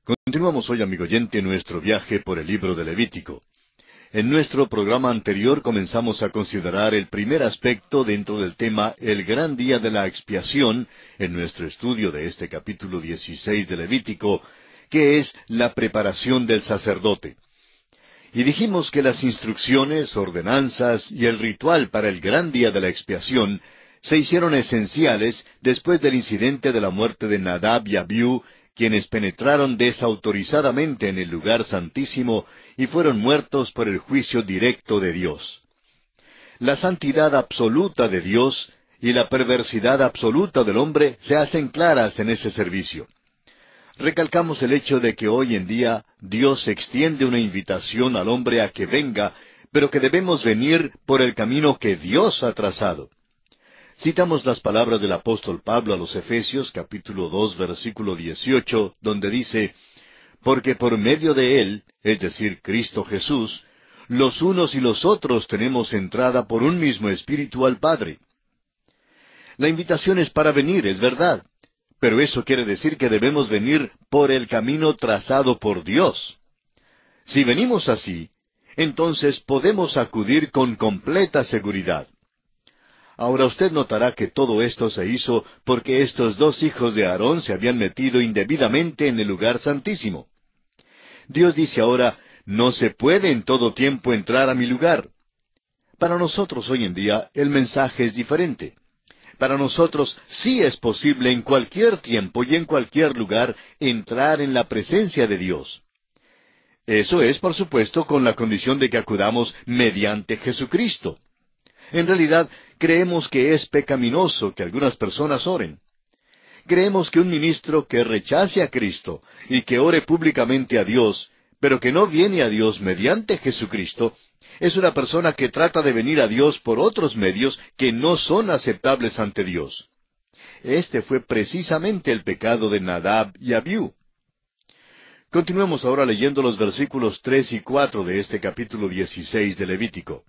Continuamos hoy, amigo oyente, nuestro viaje por el libro de Levítico. En nuestro programa anterior comenzamos a considerar el primer aspecto dentro del tema El gran día de la expiación, en nuestro estudio de este capítulo 16 de Levítico, que es la preparación del sacerdote. Y dijimos que las instrucciones, ordenanzas y el ritual para el gran día de la expiación se hicieron esenciales después del incidente de la muerte de Nadab y Abiú, quienes penetraron desautorizadamente en el lugar santísimo y fueron muertos por el juicio directo de Dios. La santidad absoluta de Dios y la perversidad absoluta del hombre se hacen claras en ese servicio. Recalcamos el hecho de que hoy en día Dios extiende una invitación al hombre a que venga, pero que debemos venir por el camino que Dios ha trazado. Citamos las palabras del apóstol Pablo a los Efesios, capítulo 2, versículo 18, donde dice: «Porque por medio de Él, es decir, Cristo Jesús, los unos y los otros tenemos entrada por un mismo Espíritu al Padre». La invitación es para venir, es verdad, pero eso quiere decir que debemos venir por el camino trazado por Dios. Si venimos así, entonces podemos acudir con completa seguridad. Ahora usted notará que todo esto se hizo porque estos dos hijos de Aarón se habían metido indebidamente en el lugar santísimo. Dios dice ahora: «No se puede en todo tiempo entrar a mi lugar». Para nosotros hoy en día el mensaje es diferente. Para nosotros sí es posible en cualquier tiempo y en cualquier lugar entrar en la presencia de Dios. Eso es, por supuesto, con la condición de que acudamos mediante Jesucristo. En realidad, creemos que es pecaminoso que algunas personas oren. Creemos que un ministro que rechace a Cristo y que ore públicamente a Dios, pero que no viene a Dios mediante Jesucristo, es una persona que trata de venir a Dios por otros medios que no son aceptables ante Dios. Este fue precisamente el pecado de Nadab y Abiú. Continuemos ahora leyendo los versículos 3 y 4 de este capítulo 16 de Levítico.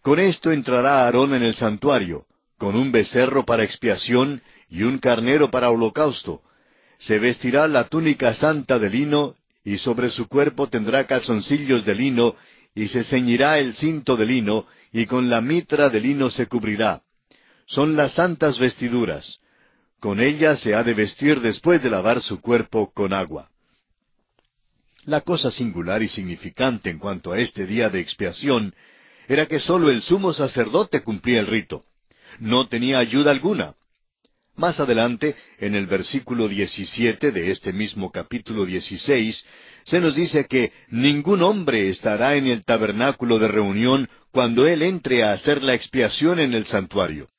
«Con esto entrará Aarón en el santuario, con un becerro para expiación y un carnero para holocausto. Se vestirá la túnica santa de lino, y sobre su cuerpo tendrá calzoncillos de lino, y se ceñirá el cinto de lino, y con la mitra de lino se cubrirá. Son las santas vestiduras. Con ellas se ha de vestir después de lavar su cuerpo con agua». La cosa singular y significante en cuanto a este día de expiación era que sólo el sumo sacerdote cumplía el rito. No tenía ayuda alguna. Más adelante, en el versículo 17 de este mismo capítulo 16, se nos dice que ningún hombre estará en el tabernáculo de reunión cuando él entre a hacer la expiación en el santuario.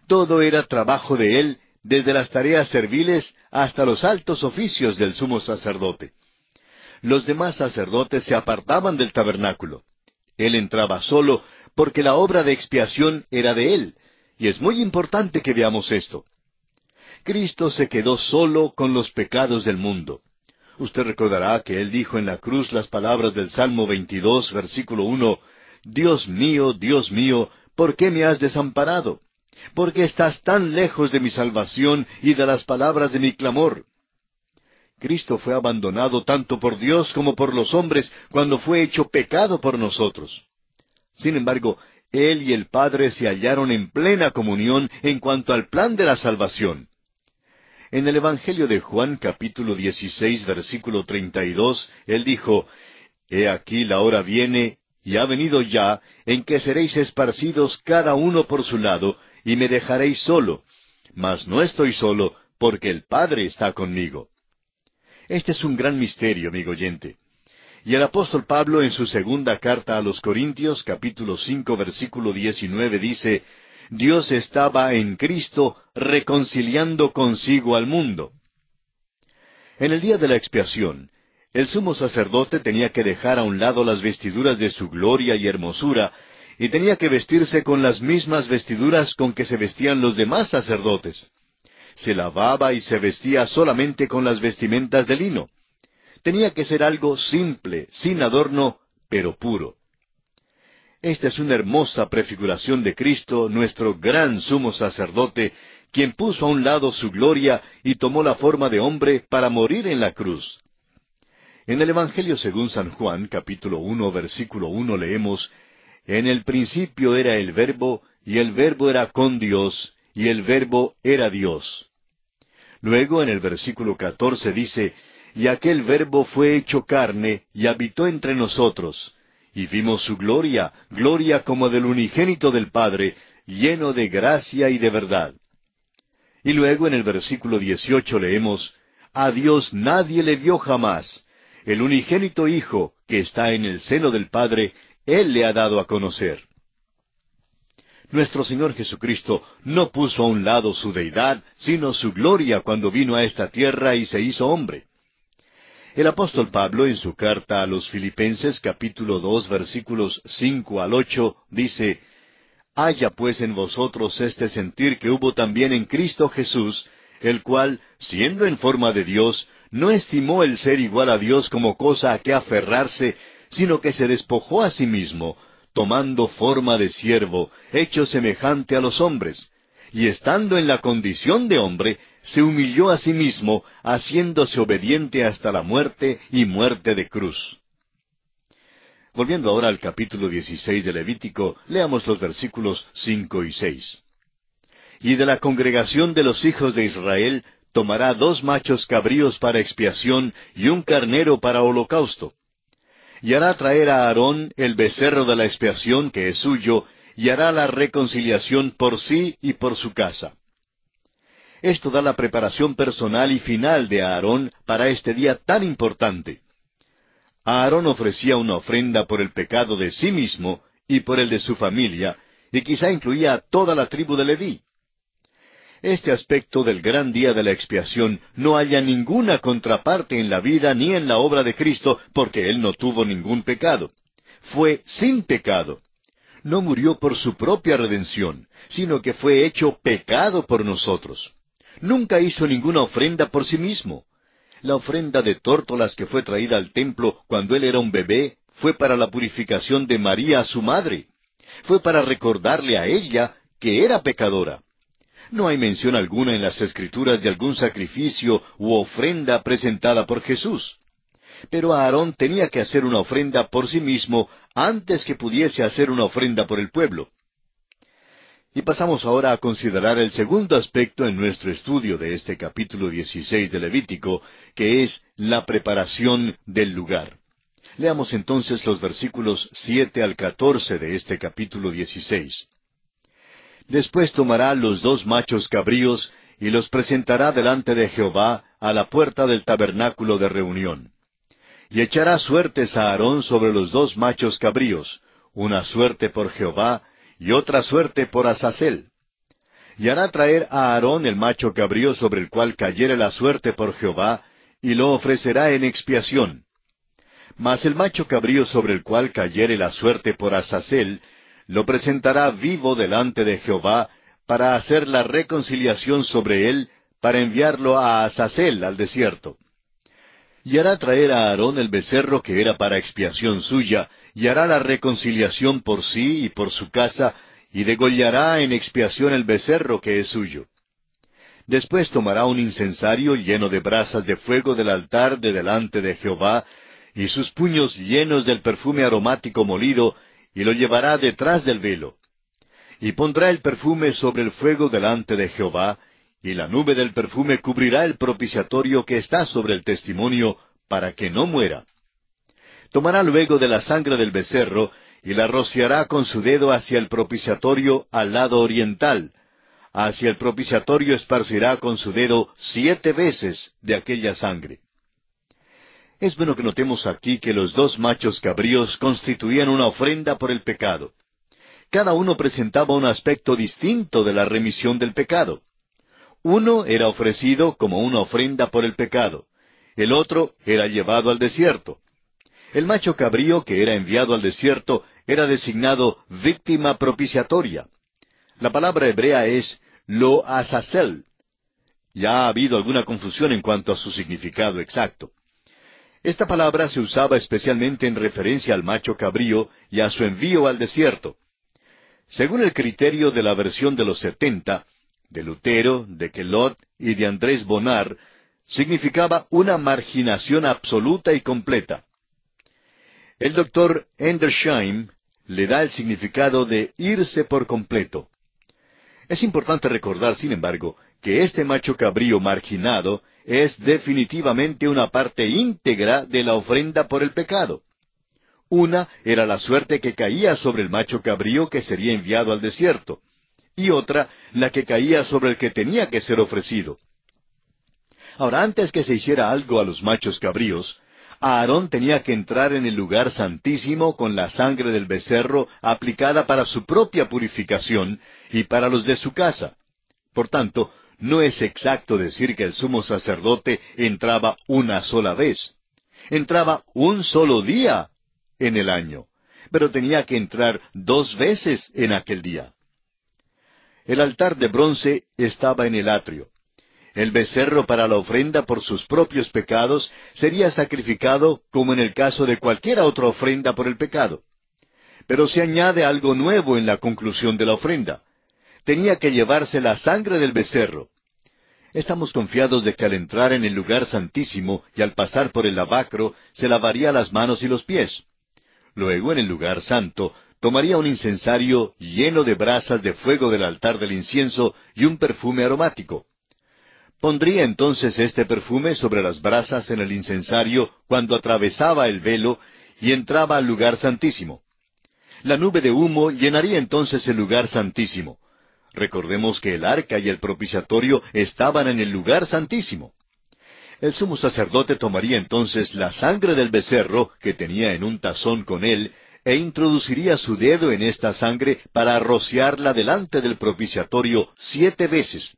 Todo era trabajo de él, desde las tareas serviles hasta los altos oficios del sumo sacerdote. Los demás sacerdotes se apartaban del tabernáculo. Él entraba solo porque la obra de expiación era de él, y es muy importante que veamos esto. Cristo se quedó solo con los pecados del mundo. Usted recordará que Él dijo en la cruz las palabras del Salmo 22, versículo 1, Dios mío, ¿por qué me has desamparado? ¿Por qué estás tan lejos de mi salvación y de las palabras de mi clamor?» Cristo fue abandonado tanto por Dios como por los hombres cuando fue hecho pecado por nosotros. Sin embargo, Él y el Padre se hallaron en plena comunión en cuanto al plan de la salvación. En el Evangelio de Juan, capítulo 16, versículo 32, Él dijo: «He aquí la hora viene, y ha venido ya, en que seréis esparcidos cada uno por su lado, y me dejaréis solo. Mas no estoy solo, porque el Padre está conmigo». Este es un gran misterio, amigo oyente. Y el apóstol Pablo en su segunda carta a los Corintios, capítulo 5, versículo 19, dice: «Dios estaba en Cristo reconciliando consigo al mundo». En el día de la expiación, el sumo sacerdote tenía que dejar a un lado las vestiduras de su gloria y hermosura, y tenía que vestirse con las mismas vestiduras con que se vestían los demás sacerdotes. Se lavaba y se vestía solamente con las vestimentas de lino. Tenía que ser algo simple, sin adorno, pero puro. Esta es una hermosa prefiguración de Cristo, nuestro gran sumo sacerdote, quien puso a un lado su gloria y tomó la forma de hombre para morir en la cruz. En el Evangelio según San Juan, capítulo 1, versículo 1, leemos: En el principio era el Verbo, y el Verbo era con Dios, y el Verbo era Dios. Luego en el versículo 14 dice: Y aquel Verbo fue hecho carne, y habitó entre nosotros, y vimos su gloria, gloria como del unigénito del Padre, lleno de gracia y de verdad. Y luego en el versículo 18 leemos: A Dios nadie le vio jamás. El unigénito Hijo, que está en el seno del Padre, Él le ha dado a conocer. Nuestro Señor Jesucristo no puso a un lado su deidad, sino su gloria cuando vino a esta tierra y se hizo hombre. El apóstol Pablo, en su carta a los Filipenses, capítulo 2, versículos 5 al 8, dice: Haya pues en vosotros este sentir que hubo también en Cristo Jesús, el cual, siendo en forma de Dios, no estimó el ser igual a Dios como cosa a que aferrarse, sino que se despojó a sí mismo, tomando forma de siervo, hecho semejante a los hombres, y estando en la condición de hombre, se humilló a sí mismo, haciéndose obediente hasta la muerte y muerte de cruz. Volviendo ahora al capítulo 16 de Levítico, leamos los versículos 5 y 6. Y de la congregación de los hijos de Israel tomará 2 machos cabríos para expiación y un carnero para holocausto. Y hará traer a Aarón el becerro de la expiación que es suyo, y hará la reconciliación por sí y por su casa. Esto da la preparación personal y final de Aarón para este día tan importante. Aarón ofrecía una ofrenda por el pecado de sí mismo y por el de su familia, y quizá incluía a toda la tribu de Leví. Este aspecto del gran día de la expiación no halla ninguna contraparte en la vida ni en la obra de Cristo, porque Él no tuvo ningún pecado. Fue sin pecado. No murió por su propia redención, sino que fue hecho pecado por nosotros. Nunca hizo ninguna ofrenda por sí mismo. La ofrenda de tórtolas que fue traída al templo cuando Él era un bebé fue para la purificación de María, su madre. Fue para recordarle a ella que era pecadora. No hay mención alguna en las Escrituras de algún sacrificio u ofrenda presentada por Jesús. Pero Aarón tenía que hacer una ofrenda por sí mismo antes que pudiese hacer una ofrenda por el pueblo. Y pasamos ahora a considerar el segundo aspecto en nuestro estudio de este capítulo 16 de Levítico, que es la preparación del lugar. Leamos entonces los versículos 7 al 14 de este capítulo 16. Después tomará los 2 machos cabríos y los presentará delante de Jehová a la puerta del tabernáculo de reunión. Y echará suertes a Aarón sobre los 2 machos cabríos, una suerte por Jehová y otra suerte por Azazel. Y hará traer a Aarón el macho cabrío sobre el cual cayere la suerte por Jehová, y lo ofrecerá en expiación. Mas el macho cabrío sobre el cual cayere la suerte por Azazel, lo presentará vivo delante de Jehová, para hacer la reconciliación sobre él, para enviarlo a Azazel, al desierto. Y hará traer a Aarón el becerro que era para expiación suya, y hará la reconciliación por sí y por su casa, y degollará en expiación el becerro que es suyo. Después tomará un incensario lleno de brasas de fuego del altar de delante de Jehová, y sus puños llenos del perfume aromático molido, y lo llevará detrás del velo. Y pondrá el perfume sobre el fuego delante de Jehová, y la nube del perfume cubrirá el propiciatorio que está sobre el testimonio, para que no muera. Tomará luego de la sangre del becerro, y la rociará con su dedo hacia el propiciatorio al lado oriental. Hacia el propiciatorio esparcirá con su dedo 7 veces de aquella sangre. Es bueno que notemos aquí que los 2 machos cabríos constituían una ofrenda por el pecado. Cada uno presentaba un aspecto distinto de la remisión del pecado. Uno era ofrecido como una ofrenda por el pecado. El otro era llevado al desierto. El macho cabrío que era enviado al desierto era designado víctima propiciatoria. La palabra hebrea es lo azazel. Ya ha habido alguna confusión en cuanto a su significado exacto. Esta palabra se usaba especialmente en referencia al macho cabrío y a su envío al desierto. Según el criterio de la versión de los 70, de Lutero, de Queloz y de Andrés Bonar, significaba una marginación absoluta y completa. El doctor Edersheim le da el significado de irse por completo. Es importante recordar, sin embargo, que este macho cabrío marginado es definitivamente una parte íntegra de la ofrenda por el pecado. Una era la suerte que caía sobre el macho cabrío que sería enviado al desierto, y otra la que caía sobre el que tenía que ser ofrecido. Ahora, antes que se hiciera algo a los machos cabríos, Aarón tenía que entrar en el lugar santísimo con la sangre del becerro aplicada para su propia purificación y para los de su casa. Por tanto, no es exacto decir que el sumo sacerdote entraba una sola vez. Entraba un solo día en el año, pero tenía que entrar 2 veces en aquel día. El altar de bronce estaba en el atrio. El becerro para la ofrenda por sus propios pecados sería sacrificado como en el caso de cualquier otra ofrenda por el pecado. Pero se añade algo nuevo en la conclusión de la ofrenda. Tenía que llevarse la sangre del becerro. Estamos confiados de que al entrar en el lugar santísimo y al pasar por el lavacro, se lavaría las manos y los pies. Luego, en el lugar santo, tomaría un incensario lleno de brasas de fuego del altar del incienso y un perfume aromático. Pondría entonces este perfume sobre las brasas en el incensario cuando atravesaba el velo y entraba al lugar santísimo. La nube de humo llenaría entonces el lugar santísimo. Recordemos que el arca y el propiciatorio estaban en el lugar santísimo. El sumo sacerdote tomaría entonces la sangre del becerro que tenía en un tazón con él e introduciría su dedo en esta sangre para rociarla delante del propiciatorio 7 veces.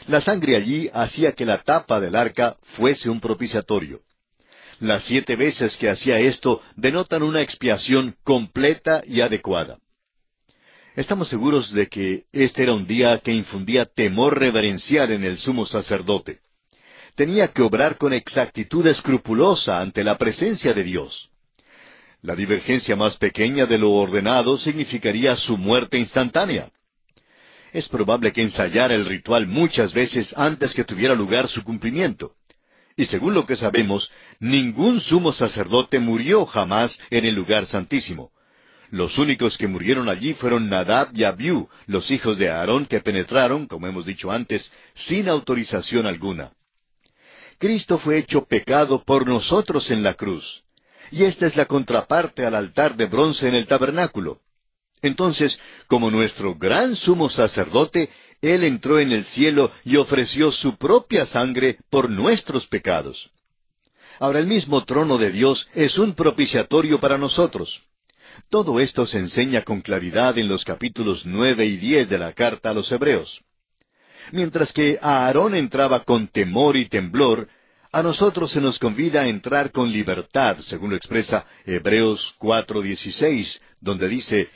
La sangre allí hacía que la tapa del arca fuese un propiciatorio. Las 7 veces que hacía esto denotan una expiación completa y adecuada. Estamos seguros de que este era un día que infundía temor reverencial en el sumo sacerdote. Tenía que obrar con exactitud escrupulosa ante la presencia de Dios. La divergencia más pequeña de lo ordenado significaría su muerte instantánea. Es probable que ensayara el ritual muchas veces antes que tuviera lugar su cumplimiento. Y según lo que sabemos, ningún sumo sacerdote murió jamás en el lugar santísimo. Los únicos que murieron allí fueron Nadab y Abiú, los hijos de Aarón que penetraron, como hemos dicho antes, sin autorización alguna. Cristo fue hecho pecado por nosotros en la cruz. Y esta es la contraparte al altar de bronce en el tabernáculo. Entonces, como nuestro gran sumo sacerdote, Él entró en el cielo y ofreció su propia sangre por nuestros pecados. Ahora, el mismo trono de Dios es un propiciatorio para nosotros. Todo esto se enseña con claridad en los capítulos 9 y 10 de la carta a los Hebreos. Mientras que a Aarón entraba con temor y temblor, a nosotros se nos convida a entrar con libertad, según lo expresa Hebreos 4:16, donde dice: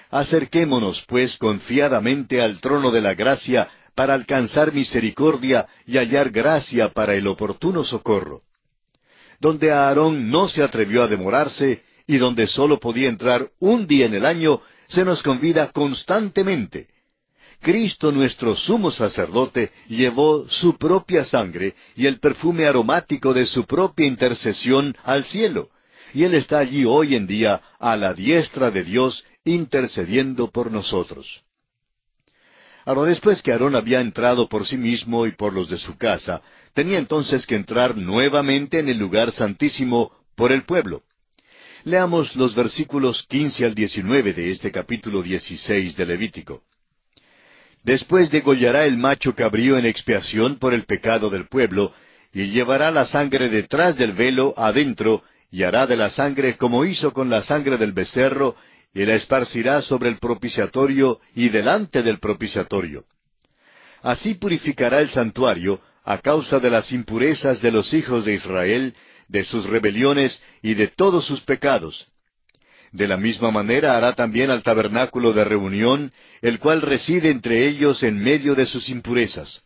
Acerquémonos, pues, confiadamente al trono de la gracia para alcanzar misericordia y hallar gracia para el oportuno socorro. Donde Aarón no se atrevió a demorarse y donde sólo podía entrar un día en el año, se nos convida constantemente. Cristo, nuestro sumo sacerdote, llevó su propia sangre y el perfume aromático de su propia intercesión al cielo, y Él está allí hoy en día a la diestra de Dios, intercediendo por nosotros. Ahora, después que Aarón había entrado por sí mismo y por los de su casa, tenía entonces que entrar nuevamente en el lugar santísimo por el pueblo. Leamos los versículos 15 al 19 de este capítulo 16 de Levítico. Después degollará el macho cabrío en expiación por el pecado del pueblo, y llevará la sangre detrás del velo adentro, y hará de la sangre como hizo con la sangre del becerro, y la esparcirá sobre el propiciatorio y delante del propiciatorio. Así purificará el santuario a causa de las impurezas de los hijos de Israel, de sus rebeliones y de todos sus pecados. De la misma manera hará también al tabernáculo de reunión, el cual reside entre ellos en medio de sus impurezas.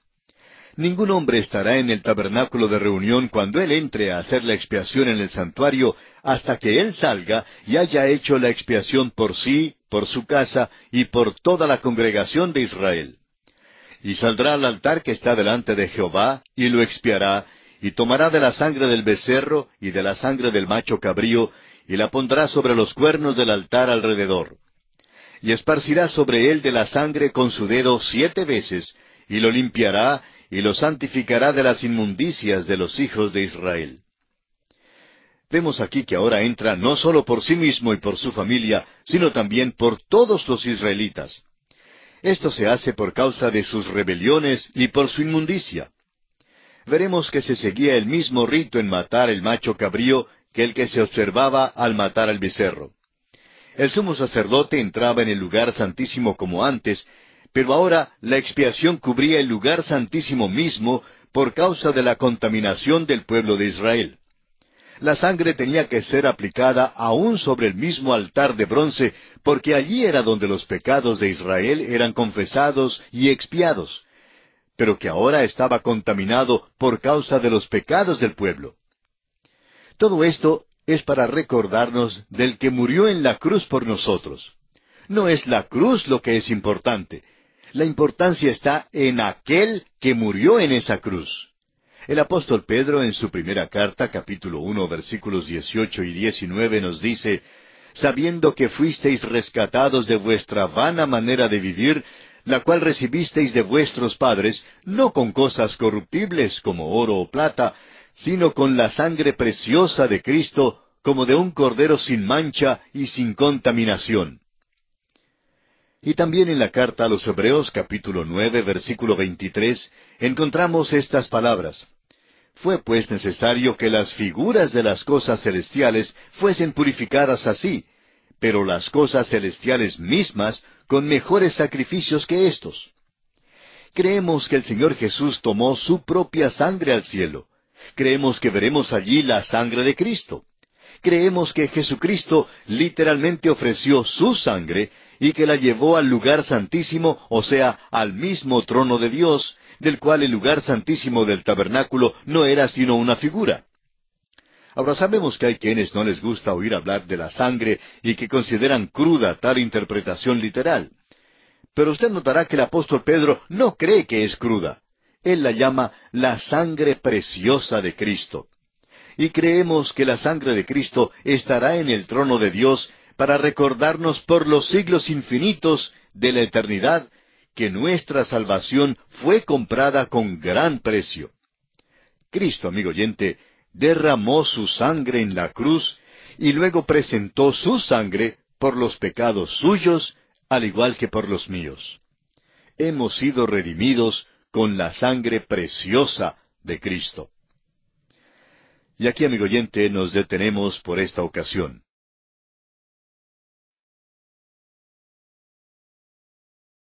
Ningún hombre estará en el tabernáculo de reunión cuando él entre a hacer la expiación en el santuario, hasta que él salga y haya hecho la expiación por sí, por su casa y por toda la congregación de Israel. Y saldrá al altar que está delante de Jehová, y lo expiará, y tomará de la sangre del becerro y de la sangre del macho cabrío, y la pondrá sobre los cuernos del altar alrededor. Y esparcirá sobre él de la sangre con su dedo 7 veces, y lo limpiará, y lo santificará de las inmundicias de los hijos de Israel. Vemos aquí que ahora entra no solo por sí mismo y por su familia, sino también por todos los israelitas. Esto se hace por causa de sus rebeliones y por su inmundicia. Veremos que se seguía el mismo rito en matar el macho cabrío que el que se observaba al matar al becerro. El sumo sacerdote entraba en el lugar santísimo como antes, pero ahora la expiación cubría el lugar santísimo mismo por causa de la contaminación del pueblo de Israel. La sangre tenía que ser aplicada aún sobre el mismo altar de bronce, porque allí era donde los pecados de Israel eran confesados y expiados, pero que ahora estaba contaminado por causa de los pecados del pueblo. Todo esto es para recordarnos del que murió en la cruz por nosotros. No es la cruz lo que es importante. La importancia está en aquel que murió en esa cruz. El apóstol Pedro en su primera carta, capítulo 1, versículos 18 y 19, nos dice, «Sabiendo que fuisteis rescatados de vuestra vana manera de vivir, la cual recibisteis de vuestros padres, no con cosas corruptibles como oro o plata, sino con la sangre preciosa de Cristo, como de un cordero sin mancha y sin contaminación». Y también en la carta a los Hebreos, capítulo 9, versículo 23, encontramos estas palabras. «Fue pues necesario que las figuras de las cosas celestiales fuesen purificadas así, pero las cosas celestiales mismas con mejores sacrificios que éstos». Creemos que el Señor Jesús tomó su propia sangre al cielo. Creemos que veremos allí la sangre de Cristo. Creemos que Jesucristo literalmente ofreció su sangre y que la llevó al lugar santísimo, o sea, al mismo trono de Dios, del cual el lugar santísimo del tabernáculo no era sino una figura. Ahora sabemos que hay quienes no les gusta oír hablar de la sangre y que consideran cruda tal interpretación literal. Pero usted notará que el apóstol Pedro no cree que es cruda. Él la llama la sangre preciosa de Cristo. Y creemos que la sangre de Cristo estará en el trono de Dios para recordarnos por los siglos infinitos de la eternidad que nuestra salvación fue comprada con gran precio. Cristo, amigo oyente, derramó su sangre en la cruz y luego presentó su sangre por los pecados suyos, al igual que por los míos. Hemos sido redimidos con la sangre preciosa de Cristo. Y aquí, amigo oyente, nos detenemos por esta ocasión.